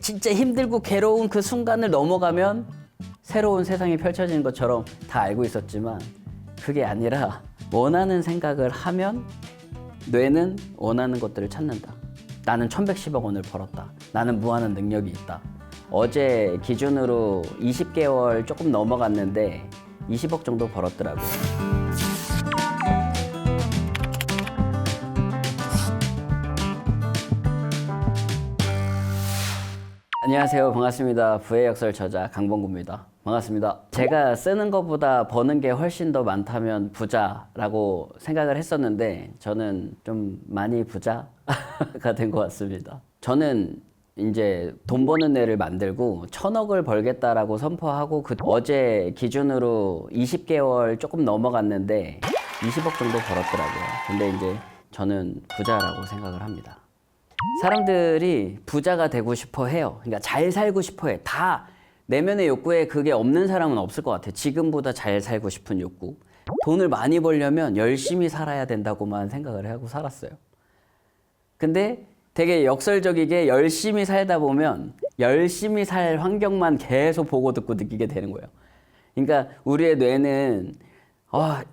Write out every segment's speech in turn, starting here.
진짜 힘들고 괴로운 그 순간을 넘어가면 새로운 세상이 펼쳐지는 것처럼 다 알고 있었지만 그게 아니라 원하는 생각을 하면 뇌는 원하는 것들을 찾는다. 나는 1110억 원을 벌었다. 나는 무한한 능력이 있다. 어제 기준으로 20개월 조금 넘어갔는데 20억 정도 벌었더라고요. 안녕하세요. 반갑습니다. 부의 역설 저자 강봉구입니다. 반갑습니다. 제가 쓰는 것보다 버는 게 훨씬 더 많다면 부자라고 생각을 했었는데 저는 좀 많이 부자가 된 것 같습니다. 저는 이제 돈 버는 애를 만들고 1000억을 벌겠다라고 선포하고 어제 기준으로 20개월 조금 넘어갔는데 20억 정도 벌었더라고요. 근데 이제 저는 부자라고 생각을 합니다. 사람들이 부자가 되고 싶어 해요. 그러니까 잘 살고 싶어 해. 다 내면의 욕구에 그게 없는 사람은 없을 것 같아요. 지금보다 잘 살고 싶은 욕구. 돈을 많이 벌려면 열심히 살아야 된다고만 생각을 하고 살았어요. 근데 되게 역설적이게 열심히 살다 보면 열심히 살 환경만 계속 보고 듣고 느끼게 되는 거예요. 그러니까 우리의 뇌는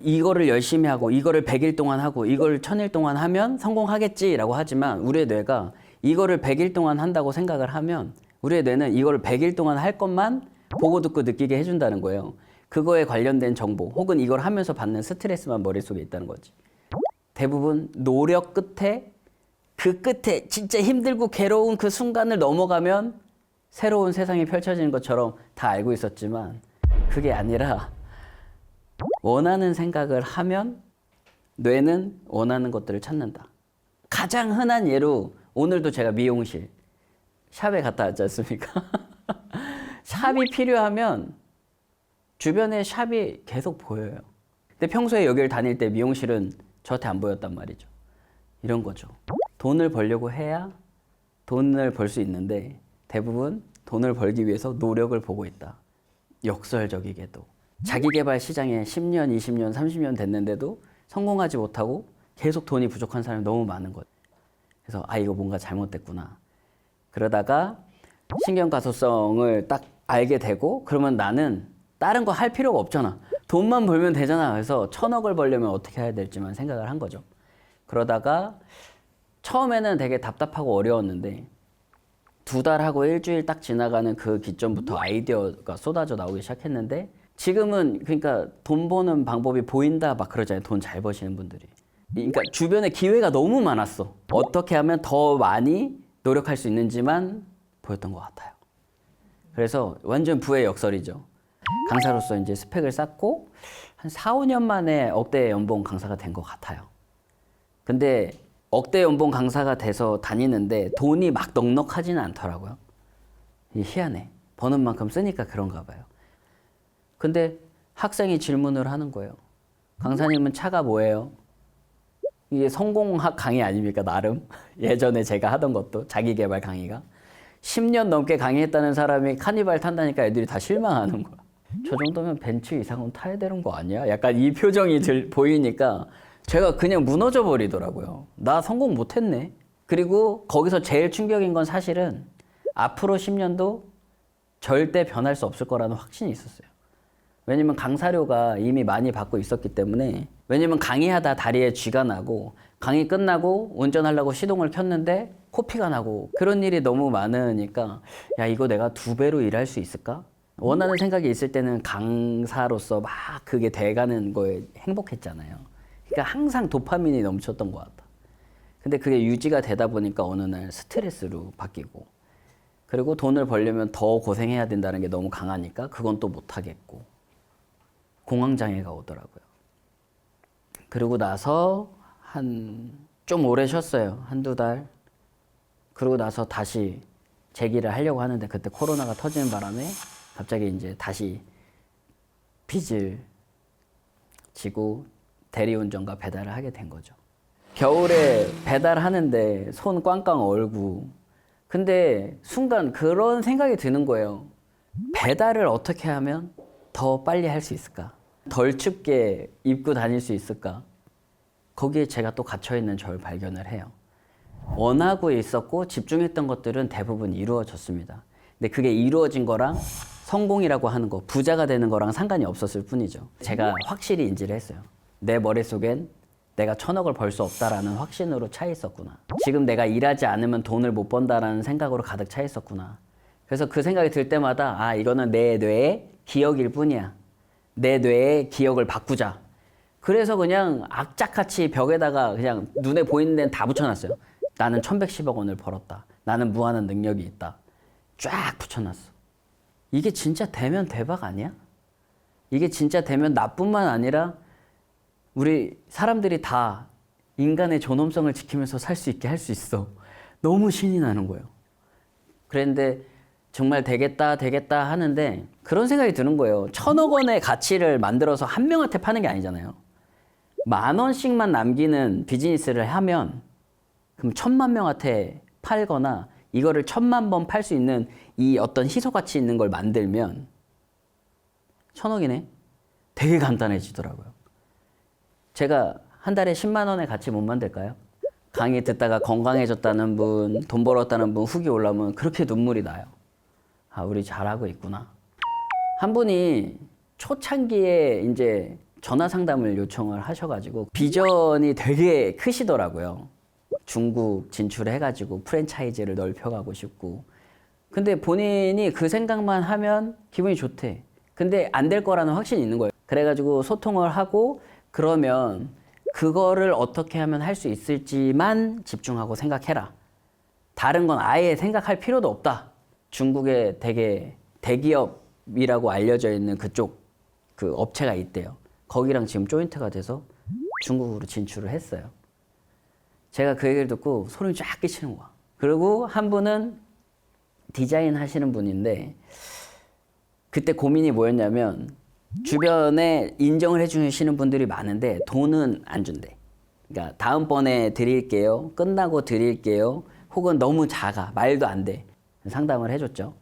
이거를 열심히 하고 이거를 100일 동안 하고 이걸 1000일 동안 하면 성공하겠지라고 하지만 우리의 뇌가 이거를 100일 동안 한다고 생각을 하면 우리의 뇌는 이거를 100일 동안 할 것만 보고 듣고 느끼게 해준다는 거예요. 그거에 관련된 정보 혹은 이걸 하면서 받는 스트레스만 머릿속에 있다는 거지. 대부분 노력 끝에 그 끝에 진짜 힘들고 괴로운 그 순간을 넘어가면 새로운 세상이 펼쳐지는 것처럼 다 알고 있었지만 그게 아니라 원하는 생각을 하면 뇌는 원하는 것들을 찾는다. 가장 흔한 예로 오늘도 제가 미용실 샵에 갔다 왔지 않습니까? 샵이 필요하면 주변에 샵이 계속 보여요. 근데 평소에 여기를 다닐 때 미용실은 저한테 안 보였단 말이죠. 이런 거죠. 돈을 벌려고 해야 돈을 벌 수 있는데 대부분 돈을 벌기 위해서 노력을 보고 있다. 역설적이게도. 자기계발 시장에 10년, 20년, 30년 됐는데도 성공하지 못하고 계속 돈이 부족한 사람이 너무 많은 거예요. 그래서 이거 뭔가 잘못됐구나. 그러다가 신경가소성을 딱 알게 되고 그러면 나는 다른 거 할 필요가 없잖아. 돈만 벌면 되잖아. 그래서 1000억을 벌려면 어떻게 해야 될지만 생각을 한 거죠. 그러다가 처음에는 되게 답답하고 어려웠는데 2달 하고 일주일 딱 지나가는 그 기점부터 아이디어가 쏟아져 나오기 시작했는데 지금은 그러니까 돈 버는 방법이 보인다 막 그러잖아요. 돈 잘 버시는 분들이. 그러니까 주변에 기회가 너무 많았어. 어떻게 하면 더 많이 노력할 수 있는지만 보였던 것 같아요. 그래서 완전 부의 역설이죠. 강사로서 이제 스펙을 쌓고 한 4, 5년 만에 억대 연봉 강사가 된 것 같아요. 근데 억대 연봉 강사가 돼서 다니는데 돈이 막 넉넉하지는 않더라고요. 희한해. 버는 만큼 쓰니까 그런가 봐요. 근데 학생이 질문을 하는 거예요. 강사님은 차가 뭐예요? 이게 성공학 강의 아닙니까, 나름? 예전에 제가 하던 것도 자기계발 강의가. 10년 넘게 강의했다는 사람이 카니발 탄다니까 애들이 다 실망하는 거야. 저 정도면 벤츠 이상은 타야 되는 거 아니야? 약간 이 표정이 보이니까 제가 그냥 무너져 버리더라고요. 나 성공 못했네. 그리고 거기서 제일 충격인 건 사실은 앞으로 10년도 절대 변할 수 없을 거라는 확신이 있었어요. 왜냐면 강사료가 이미 많이 받고 있었기 때문에. 왜냐면 강의하다 다리에 쥐가 나고 강의 끝나고 운전하려고 시동을 켰는데 코피가 나고 그런 일이 너무 많으니까 야, 이거 내가 2배로 일할 수 있을까? 원하는 생각이 있을 때는 강사로서 막 그게 돼가는 거에 행복했잖아요. 그러니까 항상 도파민이 넘쳤던 것 같아. 근데 그게 유지가 되다 보니까 어느 날 스트레스로 바뀌고 그리고 돈을 벌려면 더 고생해야 된다는 게 너무 강하니까 그건 또 못하겠고 공황장애가 오더라고요. 그러고 나서 좀 오래 쉬었어요. 1-2달. 그러고 나서 다시 재기를 하려고 하는데 그때 코로나가 터지는 바람에 갑자기 이제 다시 빚을 지고 대리운전과 배달을 하게 된 거죠. 겨울에 배달하는데 손 꽝꽝 얼고 근데 순간 그런 생각이 드는 거예요. 배달을 어떻게 하면 더 빨리 할 수 있을까? 덜 춥게 입고 다닐 수 있을까? 거기에 제가 또 갇혀있는 저를 발견을 해요. 원하고 있었고 집중했던 것들은 대부분 이루어졌습니다. 근데 그게 이루어진 거랑 성공이라고 하는 거, 부자가 되는 거랑 상관이 없었을 뿐이죠. 제가 확실히 인지를 했어요. 내 머릿속엔 내가 1,000억을 벌 수 없다라는 확신으로 차 있었구나. 지금 내가 일하지 않으면 돈을 못 번다라는 생각으로 가득 차 있었구나. 그래서 그 생각이 들 때마다 아, 이거는 내 뇌의 기억일 뿐이야. 내 뇌의 기억을 바꾸자. 그래서 그냥 악착같이 벽에다가 그냥 눈에 보이는 데는 다 붙여놨어요. 나는 1,110억 원을 벌었다. 나는 무한한 능력이 있다. 쫙 붙여놨어. 이게 진짜 되면 대박 아니야? 이게 진짜 되면 나뿐만 아니라 우리 사람들이 다 인간의 존엄성을 지키면서 살 수 있게 할 수 있어. 너무 신이 나는 거예요. 그런데 정말 되겠다 하는데 그런 생각이 드는 거예요. 1,000억 원의 가치를 만들어서 한 명한테 파는 게 아니잖아요. 10,000원씩만 남기는 비즈니스를 하면 그럼 1,000만 명한테 팔거나 이거를 1,000만 번 팔 수 있는 이 어떤 희소가치 있는 걸 만들면 1,000억이네? 되게 간단해지더라고요. 제가 한 달에 10만 원의 가치 못 만들까요? 강의 듣다가 건강해졌다는 분, 돈 벌었다는 분 후기 올라오면 그렇게 눈물이 나요. 아, 우리 잘하고 있구나. 한 분이 초창기에 이제 전화 상담을 요청을 하셔가지고 비전이 되게 크시더라고요. 중국 진출해가지고 프랜차이즈를 넓혀가고 싶고. 근데 본인이 그 생각만 하면 기분이 좋대. 근데 안 될 거라는 확신이 있는 거예요. 그래가지고 소통을 하고 그러면 그거를 어떻게 하면 할 수 있을지만 집중하고 생각해라. 다른 건 아예 생각할 필요도 없다. 중국에 되게 대기업이라고 알려져 있는 그쪽 그 업체가 있대요. 거기랑 지금 조인트가 돼서 중국으로 진출을 했어요. 제가 그 얘기를 듣고 소름이 쫙 끼치는 거야. 그리고 한 분은 디자인 하시는 분인데 그때 고민이 뭐였냐면 주변에 인정을 해주시는 분들이 많은데 돈은 안 준대. 그러니까 다음번에 드릴게요. 끝나고 드릴게요. 혹은 너무 작아. 말도 안 돼. 상담을 해줬죠.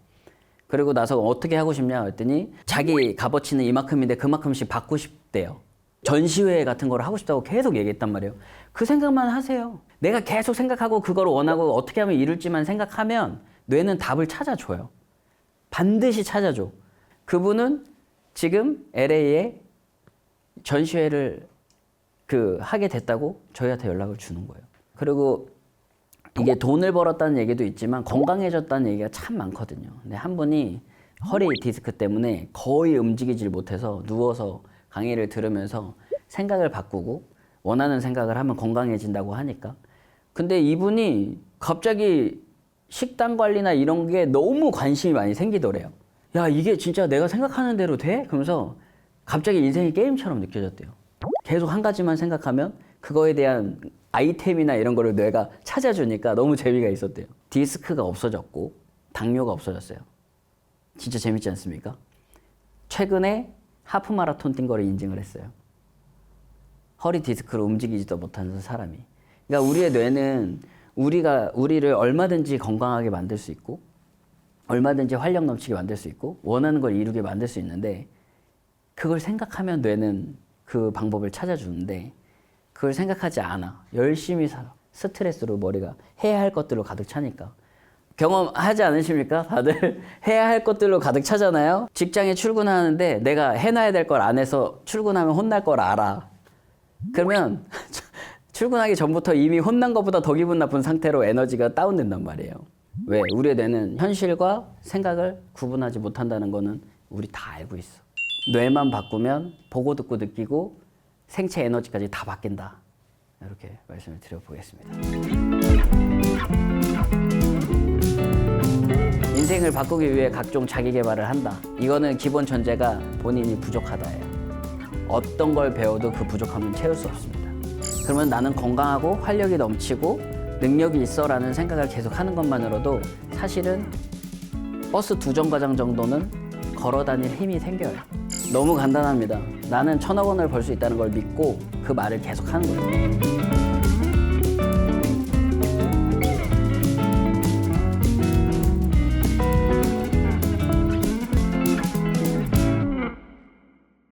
그리고 나서 어떻게 하고 싶냐 했더니 자기 값어치는 이만큼인데 그만큼씩 받고 싶대요. 전시회 같은 걸 하고 싶다고 계속 얘기했단 말이에요. 그 생각만 하세요. 내가 계속 생각하고 그걸 원하고 어떻게 하면 이룰지만 생각하면 뇌는 답을 찾아줘요. 반드시 찾아줘. 그분은 지금 LA에 전시회를 하게 됐다고 저희한테 연락을 주는 거예요. 그리고 이게 돈을 벌었다는 얘기도 있지만 건강해졌다는 얘기가 참 많거든요. 근데 한 분이 허리 디스크 때문에 거의 움직이질 못해서 누워서 강의를 들으면서 생각을 바꾸고 원하는 생각을 하면 건강해진다고 하니까. 근데 이분이 갑자기 식단 관리나 이런 게 너무 관심이 많이 생기더래요. 야, 이게 진짜 내가 생각하는 대로 돼? 그러면서 갑자기 인생이 게임처럼 느껴졌대요. 계속 한 가지만 생각하면 그거에 대한 아이템이나 이런 거를 뇌가 찾아주니까 너무 재미가 있었대요. 디스크가 없어졌고 당뇨가 없어졌어요. 진짜 재밌지 않습니까? 최근에 하프 마라톤 뛴 거를 인증을 했어요. 허리 디스크로 움직이지도 못하는 사람이. 그러니까 우리의 뇌는 우리를 얼마든지 건강하게 만들 수 있고 얼마든지 활력 넘치게 만들 수 있고 원하는 걸 이루게 만들 수 있는데 그걸 생각하면 뇌는 그 방법을 찾아주는데 그걸 생각하지 않아. 열심히 살아. 스트레스로 머리가 해야 할 것들로 가득 차니까. 경험하지 않으십니까? 다들 해야 할 것들로 가득 차잖아요. 직장에 출근하는데 내가 해놔야 될 걸 안 해서 출근하면 혼날 걸 알아. 그러면 출근하기 전부터 이미 혼난 것보다 더 기분 나쁜 상태로 에너지가 다운된단 말이에요. 왜? 우리의 뇌는 현실과 생각을 구분하지 못한다는 거는 우리 다 알고 있어. 뇌만 바꾸면 보고 듣고 느끼고 생체 에너지까지 다 바뀐다. 이렇게 말씀을 드려보겠습니다. 인생을 바꾸기 위해 각종 자기 개발을 한다. 이거는 기본 전제가 본인이 부족하다예요. 어떤 걸 배워도 그 부족함은 채울 수 없습니다. 그러면 나는 건강하고 활력이 넘치고 능력이 있어라는 생각을 계속 하는 것만으로도 사실은 버스 2정거장 정도는 걸어 다닐 힘이 생겨요. 너무 간단합니다. 나는 1,000억 원을 벌 수 있다는 걸 믿고 그 말을 계속 하는 거예요.